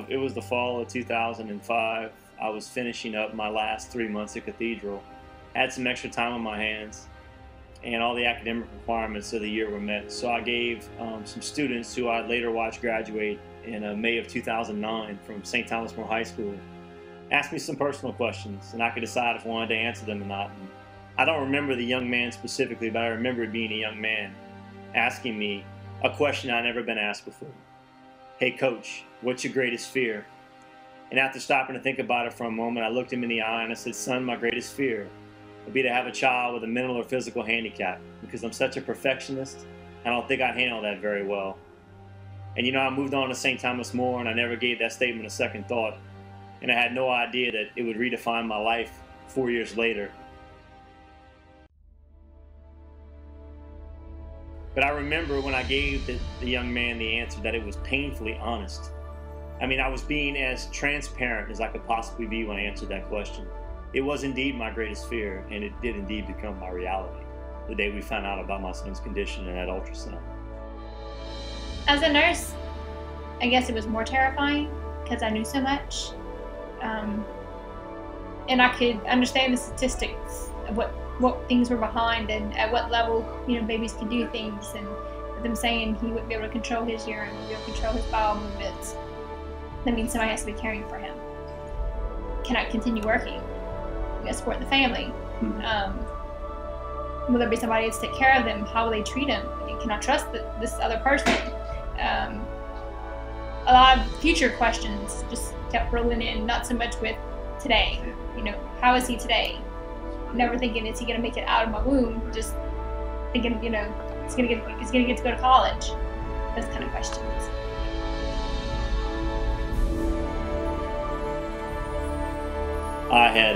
It was the fall of 2005. I was finishing up my last 3 months at Cathedral. Had some extra time on my hands, and all the academic requirements of the year were met. So I gave some students who I later watched graduate in May of 2009 from St. Thomas More High School, asked me some personal questions, and I could decide if I wanted to answer them or not. And I don't remember the young man specifically, but I remember being a young man asking me a question I'd never been asked before. Hey coach, what's your greatest fear? And after stopping to think about it for a moment, I looked him in the eye and I said, son, my greatest fear would be to have a child with a mental or physical handicap, because I'm such a perfectionist, I don't think I'd handle that very well. And you know, I moved on to St. Thomas More, and I never gave that statement a second thought, and I had no idea that it would redefine my life 4 years later. But I remember when I gave the young man the answer that it was painfully honest. I mean, I was being as transparent as I could possibly be when I answered that question. It was indeed my greatest fear, and it did indeed become my reality the day we found out about my son's condition in that ultrasound. As a nurse, I guess it was more terrifying because I knew so much. And I could understand the statistics of what things were behind and at what level, you know, babies could do things, and with them saying he wouldn't be able to control his urine, wouldn't be able to control his bowel movements. That means somebody has to be caring for him. Can I continue working? We gotta support the family. Will there be somebody to take care of them? How will they treat him? Can I trust this other person? A lot of future questions just kept rolling in, not so much with today. You know, how is he today? Never thinking, is he gonna make it out of my womb? Just thinking, you know, he's gonna get to go to college. Those kind of questions. I had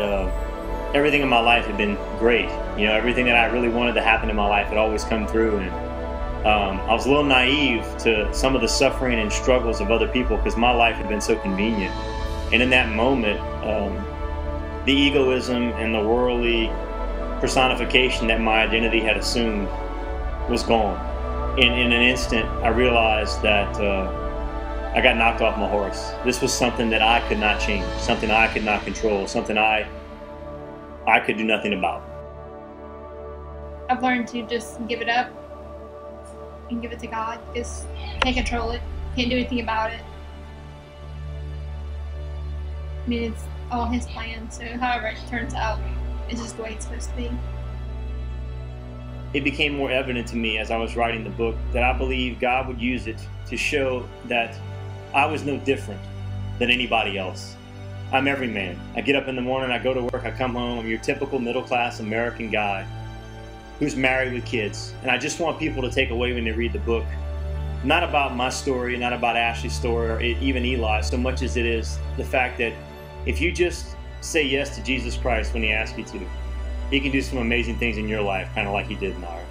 everything in my life had been great. You know, everything that I really wanted to happen in my life had always come through, and I was a little naive to some of the suffering and struggles of other people because my life had been so convenient. And in that moment, the egoism and the worldly personification that my identity had assumed was gone. In an instant, I realized that I got knocked off my horse. This was something that I could not change, something I could not control, something I could do nothing about. I've learned to just give it up and give it to God, because I can't control it, can't do anything about it. I mean, it's all His plan, so however it turns out, it's just the way it's supposed to be. It became more evident to me as I was writing the book that I believe God would use it to show that I was no different than anybody else. I'm every man. I get up in the morning, I go to work, I come home, I'm your typical middle-class American guy who's married with kids. And I just want people to take away when they read the book, not about my story, not about Ashley's story, or even Eli, so much as it is the fact that if you just say yes to Jesus Christ when He asks you to, He can do some amazing things in your life, kind of like He did in ours.